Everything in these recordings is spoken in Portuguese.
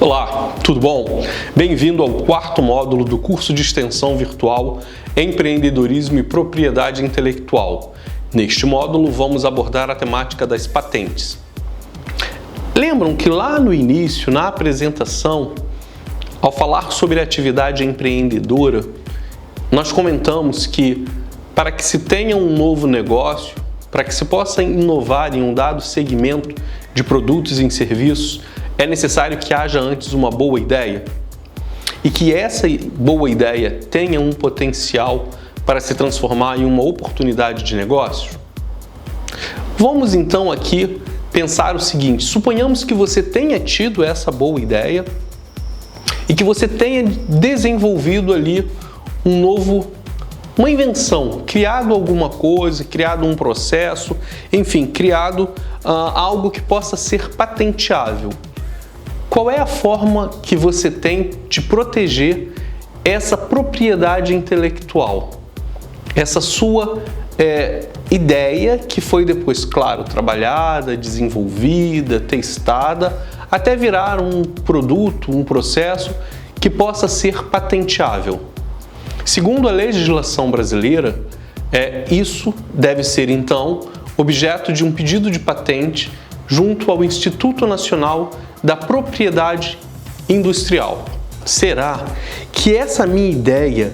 Olá, tudo bom? Bem-vindo ao quarto módulo do curso de extensão virtual Empreendedorismo e Propriedade Intelectual. Neste módulo vamos abordar a temática das patentes. Lembram que lá no início, na apresentação, ao falar sobre a atividade empreendedora, nós comentamos que para que se tenha um novo negócio, para que se possa inovar em um dado segmento de produtos e serviços, é necessário que haja antes uma boa ideia e que essa boa ideia tenha um potencial para se transformar em uma oportunidade de negócio. Vamos então aqui pensar o seguinte: suponhamos que você tenha tido essa boa ideia e que você tenha desenvolvido ali uma invenção, criado alguma coisa, criado um processo, enfim, criado algo que possa ser patenteável. Qual é a forma que você tem de proteger essa propriedade intelectual? Essa sua ideia que foi depois, claro, trabalhada, desenvolvida, testada, até virar um produto, um processo que possa ser patenteável. Segundo a legislação brasileira, isso deve ser, então, objeto de um pedido de patente junto ao Instituto Nacional da Propriedade Industrial. Será que essa minha ideia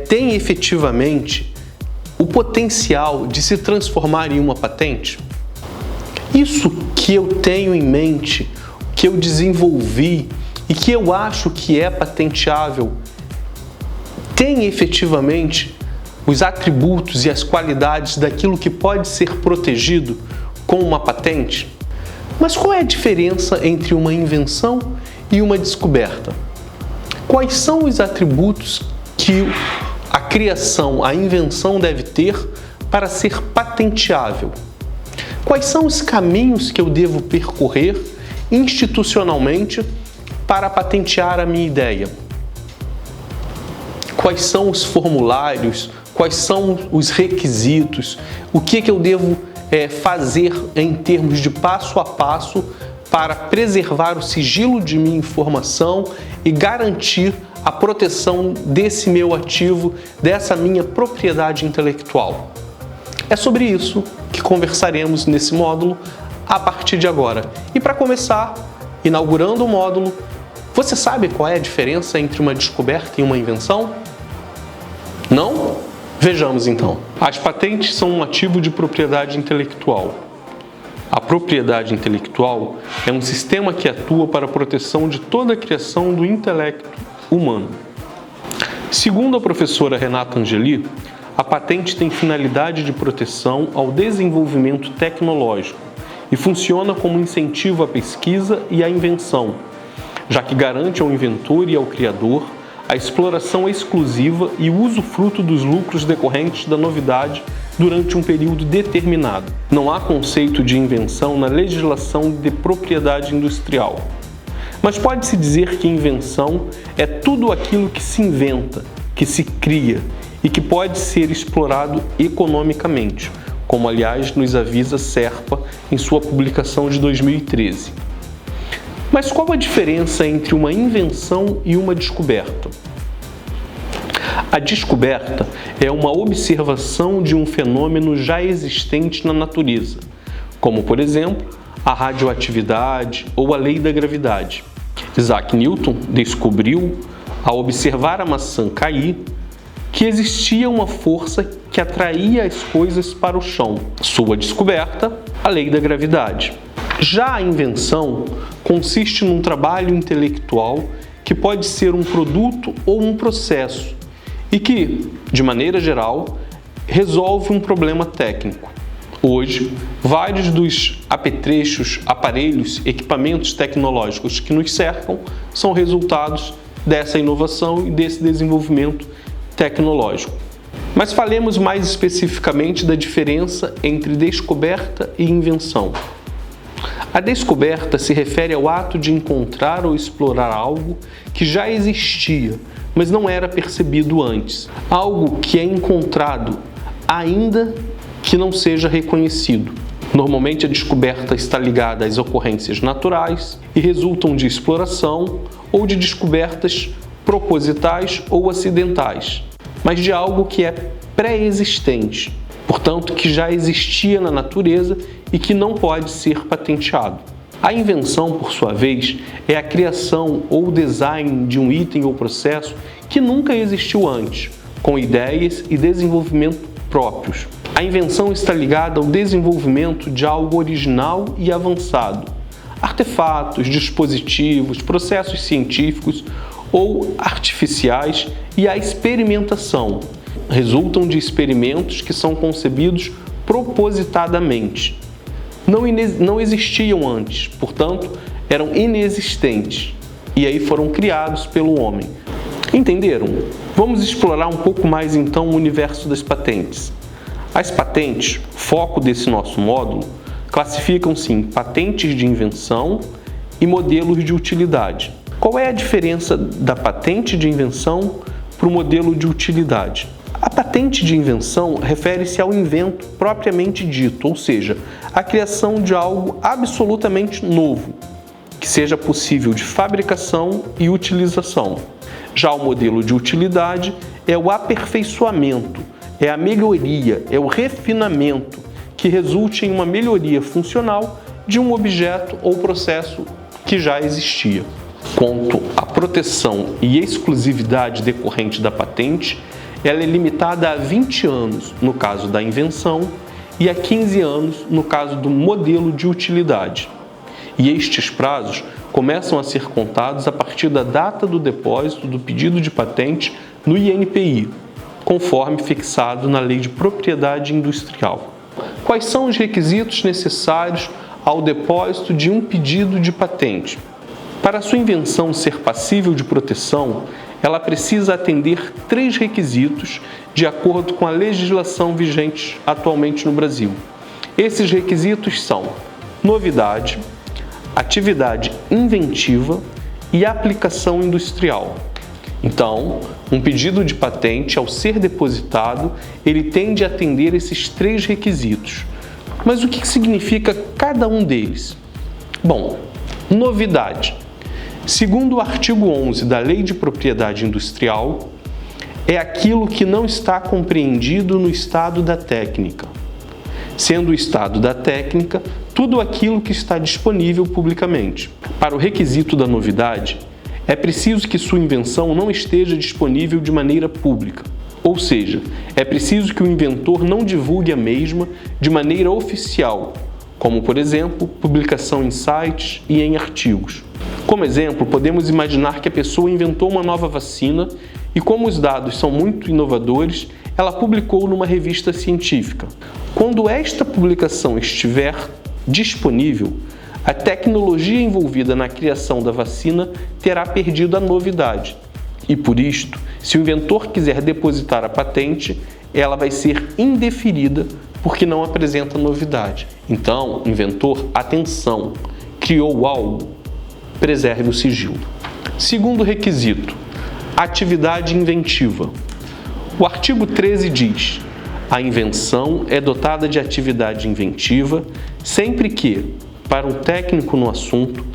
tem efetivamente o potencial de se transformar em uma patente? Isso que eu tenho em mente, que eu desenvolvi e que eu acho que é patenteável, tem efetivamente os atributos e as qualidades daquilo que pode ser protegido com uma patente? Mas qual é a diferença entre uma invenção e uma descoberta? Quais são os atributos que a criação, a invenção deve ter para ser patenteável? Quais são os caminhos que eu devo percorrer institucionalmente para patentear a minha ideia? Quais são os formulários? Quais são os requisitos? O que eu devo fazer em termos de passo a passo para preservar o sigilo de minha informação e garantir a proteção desse meu ativo, dessa minha propriedade intelectual? É sobre isso que conversaremos nesse módulo a partir de agora. E para começar, inaugurando o módulo, você sabe qual é a diferença entre uma descoberta e uma invenção? Não? Vejamos então. As patentes são um ativo de propriedade intelectual. A propriedade intelectual é um sistema que atua para a proteção de toda a criação do intelecto humano. Segundo a professora Renata Angeli, a patente tem finalidade de proteção ao desenvolvimento tecnológico e funciona como incentivo à pesquisa e à invenção, já que garante ao inventor e ao criador a exploração exclusiva e o usufruto dos lucros decorrentes da novidade durante um período determinado. Não há conceito de invenção na legislação de propriedade industrial. Mas pode-se dizer que invenção é tudo aquilo que se inventa, que se cria e que pode ser explorado economicamente, como aliás nos avisa Serpa em sua publicação de 2013. Mas qual a diferença entre uma invenção e uma descoberta? A descoberta é uma observação de um fenômeno já existente na natureza, como, por exemplo, a radioatividade ou a lei da gravidade. Isaac Newton descobriu, ao observar a maçã cair, que existia uma força que atraía as coisas para o chão. Sua descoberta, a lei da gravidade. Já a invenção consiste num trabalho intelectual que pode ser um produto ou um processo e que, de maneira geral, resolve um problema técnico. Hoje, vários dos apetrechos, aparelhos, equipamentos tecnológicos que nos cercam são resultados dessa inovação e desse desenvolvimento tecnológico. Mas falemos mais especificamente da diferença entre descoberta e invenção. A descoberta se refere ao ato de encontrar ou explorar algo que já existia, mas não era percebido antes. Algo que é encontrado, ainda que não seja reconhecido. Normalmente a descoberta está ligada às ocorrências naturais e resultam de exploração ou de descobertas propositais ou acidentais, mas de algo que é pré-existente, portanto que já existia na natureza e que não pode ser patenteado. A invenção, por sua vez, é a criação ou design de um item ou processo que nunca existiu antes, com ideias e desenvolvimento próprios. A invenção está ligada ao desenvolvimento de algo original e avançado. Artefatos, dispositivos, processos científicos ou artificiais e a experimentação. Resultam de experimentos que são concebidos propositadamente. Não existiam antes, portanto, eram inexistentes e aí foram criados pelo homem. Entenderam? Vamos explorar um pouco mais então o universo das patentes. As patentes, foco desse nosso módulo, classificam-se em patentes de invenção e modelos de utilidade. Qual é a diferença da patente de invenção para o modelo de utilidade? A patente de invenção refere-se ao invento propriamente dito, ou seja, a criação de algo absolutamente novo, que seja possível de fabricação e utilização. Já o modelo de utilidade é o aperfeiçoamento, é a melhoria, é o refinamento que resulte em uma melhoria funcional de um objeto ou processo que já existia. Quanto à proteção e exclusividade decorrente da patente, ela é limitada a 20 anos no caso da invenção e a 15 anos no caso do modelo de utilidade. E estes prazos começam a ser contados a partir da data do depósito do pedido de patente no INPI, conforme fixado na Lei de Propriedade Industrial. Quais são os requisitos necessários ao depósito de um pedido de patente? Para sua invenção ser passível de proteção, ela precisa atender 3 requisitos de acordo com a legislação vigente atualmente no Brasil. Esses requisitos são novidade, atividade inventiva e aplicação industrial. Então, um pedido de patente, ao ser depositado, ele tem de atender esses 3 requisitos. Mas o que significa cada um deles? Bom, novidade. Segundo o artigo 11 da Lei de Propriedade Industrial, é aquilo que não está compreendido no estado da técnica, sendo o estado da técnica tudo aquilo que está disponível publicamente. Para o requisito da novidade, é preciso que sua invenção não esteja disponível de maneira pública, ou seja, é preciso que o inventor não divulgue a mesma de maneira oficial, como, por exemplo, publicação em sites e em artigos. Como exemplo, podemos imaginar que a pessoa inventou uma nova vacina e, como os dados são muito inovadores, ela publicou numa revista científica. Quando esta publicação estiver disponível, a tecnologia envolvida na criação da vacina terá perdido a novidade. E por isto, se o inventor quiser depositar a patente, ela vai ser indeferida porque não apresenta novidade. Então, inventor, atenção, criou algo, preserve o sigilo. Segundo requisito, atividade inventiva. O artigo 13 diz: a invenção é dotada de atividade inventiva sempre que, para um técnico no assunto,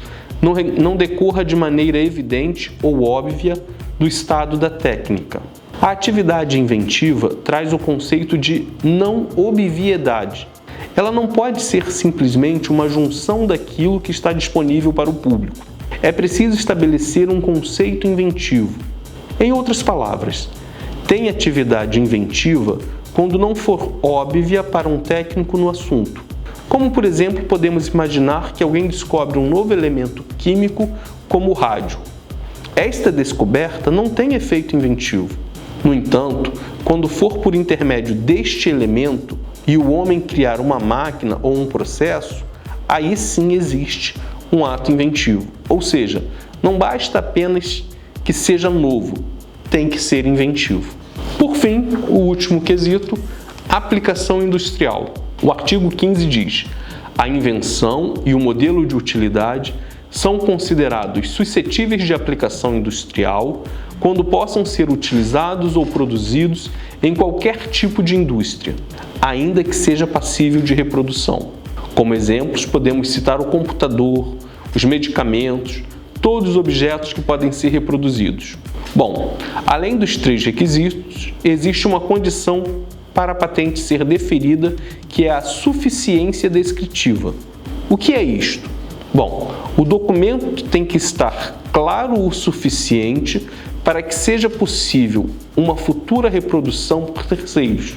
não decorra de maneira evidente ou óbvia do estado da técnica. A atividade inventiva traz o conceito de não obviedade. Ela não pode ser simplesmente uma junção daquilo que está disponível para o público. É preciso estabelecer um conceito inventivo. Em outras palavras, tem atividade inventiva quando não for óbvia para um técnico no assunto. Como, por exemplo, podemos imaginar que alguém descobre um novo elemento químico como o rádio. Esta descoberta não tem efeito inventivo. No entanto, quando for por intermédio deste elemento e o homem criar uma máquina ou um processo, aí sim existe um ato inventivo. Ou seja, não basta apenas que seja novo, tem que ser inventivo. Por fim, o último quesito, aplicação industrial. O artigo 15 diz: a invenção e o modelo de utilidade são considerados suscetíveis de aplicação industrial quando possam ser utilizados ou produzidos em qualquer tipo de indústria, ainda que seja passível de reprodução. Como exemplos, podemos citar o computador, os medicamentos, todos os objetos que podem ser reproduzidos. Bom, além dos 3 requisitos, existe uma condição para a patente ser deferida, que é a suficiência descritiva. O que é isto? Bom, o documento tem que estar claro o suficiente para que seja possível uma futura reprodução por terceiros,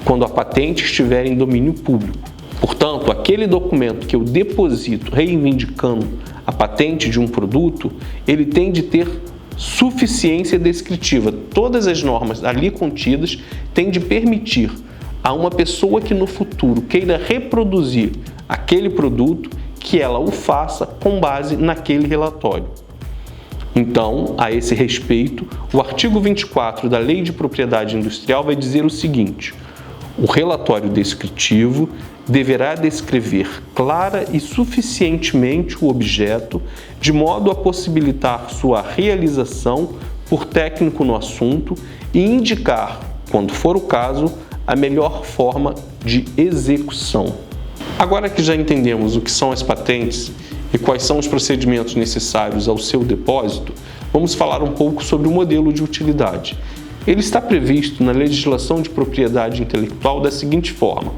quando a patente estiver em domínio público. Portanto, aquele documento que eu deposito reivindicando a patente de um produto, ele tem de ter suficiência descritiva. Todas as normas ali contidas têm de permitir a uma pessoa que no futuro queira reproduzir aquele produto, que ela o faça com base naquele relatório. Então, a esse respeito, o artigo 24 da Lei de Propriedade Industrial vai dizer o seguinte: o relatório descritivo deverá descrever clara e suficientemente o objeto, de modo a possibilitar sua realização por técnico no assunto e indicar, quando for o caso, a melhor forma de execução. Agora que já entendemos o que são as patentes e quais são os procedimentos necessários ao seu depósito, vamos falar um pouco sobre o modelo de utilidade. Ele está previsto na legislação de propriedade intelectual da seguinte forma: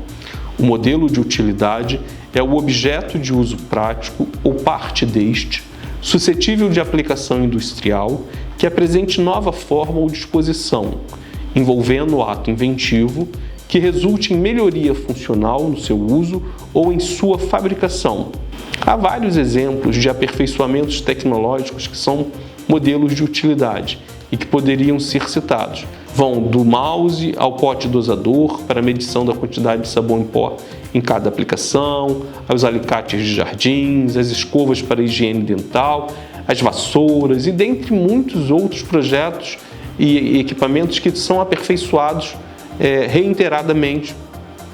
o modelo de utilidade é o objeto de uso prático ou parte deste, suscetível de aplicação industrial, que apresente nova forma ou disposição, envolvendo o ato inventivo, que resulte em melhoria funcional no seu uso ou em sua fabricação. Há vários exemplos de aperfeiçoamentos tecnológicos que são modelos de utilidade e que poderiam ser citados. Vão do mouse ao pote dosador para medição da quantidade de sabão em pó em cada aplicação, aos alicates de jardins, as escovas para higiene dental, as vassouras e dentre muitos outros projetos e equipamentos que são aperfeiçoados reiteradamente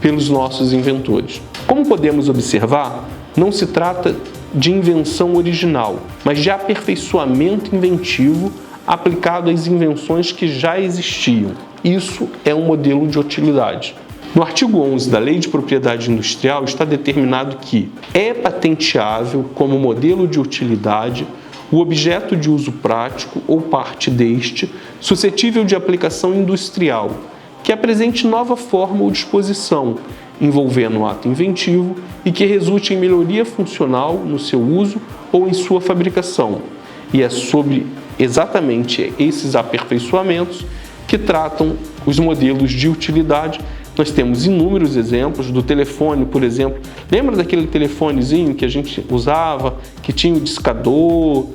pelos nossos inventores. Como podemos observar, não se trata de invenção original, mas de aperfeiçoamento inventivo aplicado às invenções que já existiam. Isso é um modelo de utilidade. No artigo 11 da Lei de Propriedade Industrial está determinado que é patenteável como modelo de utilidade o objeto de uso prático ou parte deste, suscetível de aplicação industrial, que apresente nova forma ou disposição, envolvendo o ato inventivo e que resulte em melhoria funcional no seu uso ou em sua fabricação. E é sobre exatamente esses aperfeiçoamentos que tratam os modelos de utilidade. Nós temos inúmeros exemplos do telefone, por exemplo. Lembra daquele telefonezinho que a gente usava, que tinha o discador,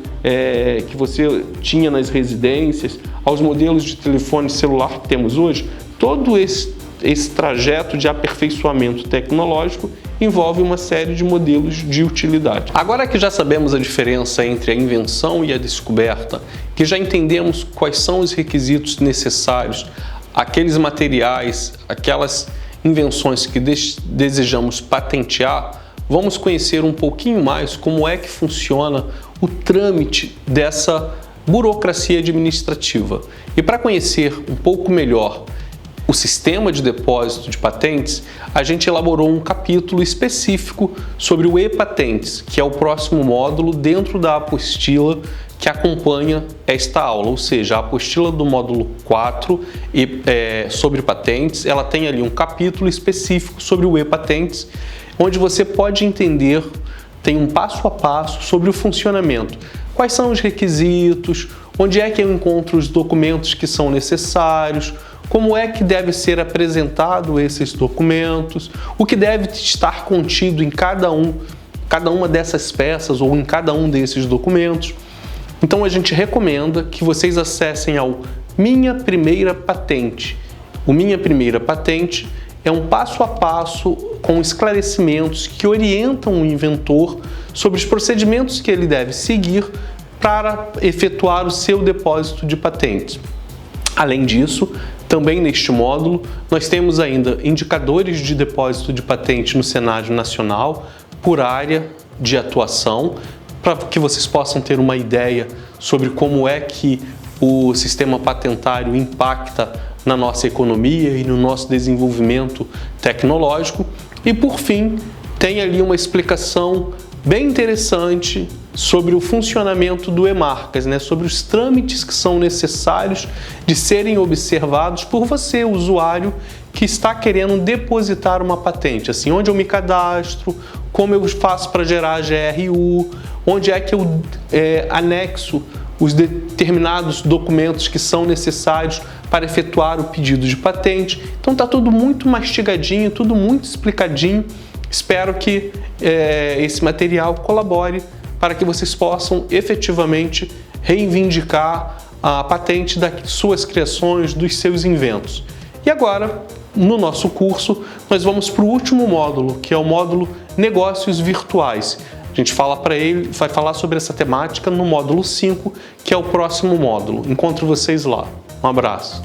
que você tinha nas residências, aos modelos de telefone celular que temos hoje? Todo esse trajeto de aperfeiçoamento tecnológico envolve uma série de modelos de utilidade. Agora que já sabemos a diferença entre a invenção e a descoberta, que já entendemos quais são os requisitos necessários, aqueles materiais, aquelas invenções que desejamos patentear, vamos conhecer um pouquinho mais como é que funciona o trâmite dessa burocracia administrativa. E para conhecer um pouco melhor o sistema de depósito de patentes, a gente elaborou um capítulo específico sobre o e-patentes, que é o próximo módulo dentro da apostila que acompanha esta aula, ou seja, a apostila do módulo 4 sobre patentes, ela tem ali um capítulo específico sobre o e-patentes, onde você pode entender, tem um passo a passo sobre o funcionamento. Quais são os requisitos, onde é que eu encontro os documentos que são necessários, como é que deve ser apresentado esses documentos, o que deve estar contido em cada uma dessas peças ou em cada um desses documentos. Então a gente recomenda que vocês acessem ao Minha Primeira Patente. O Minha Primeira Patente é um passo a passo com esclarecimentos que orientam o inventor sobre os procedimentos que ele deve seguir para efetuar o seu depósito de patentes. Além disso, também neste módulo, nós temos ainda indicadores de depósito de patente no cenário nacional por área de atuação, para que vocês possam ter uma ideia sobre como é que o sistema patentário impacta na nossa economia e no nosso desenvolvimento tecnológico. E por fim, tem ali uma explicação bem interessante sobre o funcionamento do e-marcas, né? Sobre os trâmites que são necessários de serem observados por você, usuário, que está querendo depositar uma patente. Assim, onde eu me cadastro, como eu faço para gerar a GRU, onde é que eu anexo os determinados documentos que são necessários para efetuar o pedido de patente. Então está tudo muito mastigadinho, tudo muito explicadinho. Espero que esse material colabore para que vocês possam efetivamente reivindicar a patente das suas criações, dos seus inventos. E agora, no nosso curso, nós vamos para o último módulo, que é o módulo Negócios Virtuais. A gente vai falar sobre essa temática no módulo 5, que é o próximo módulo. Encontro vocês lá. Um abraço.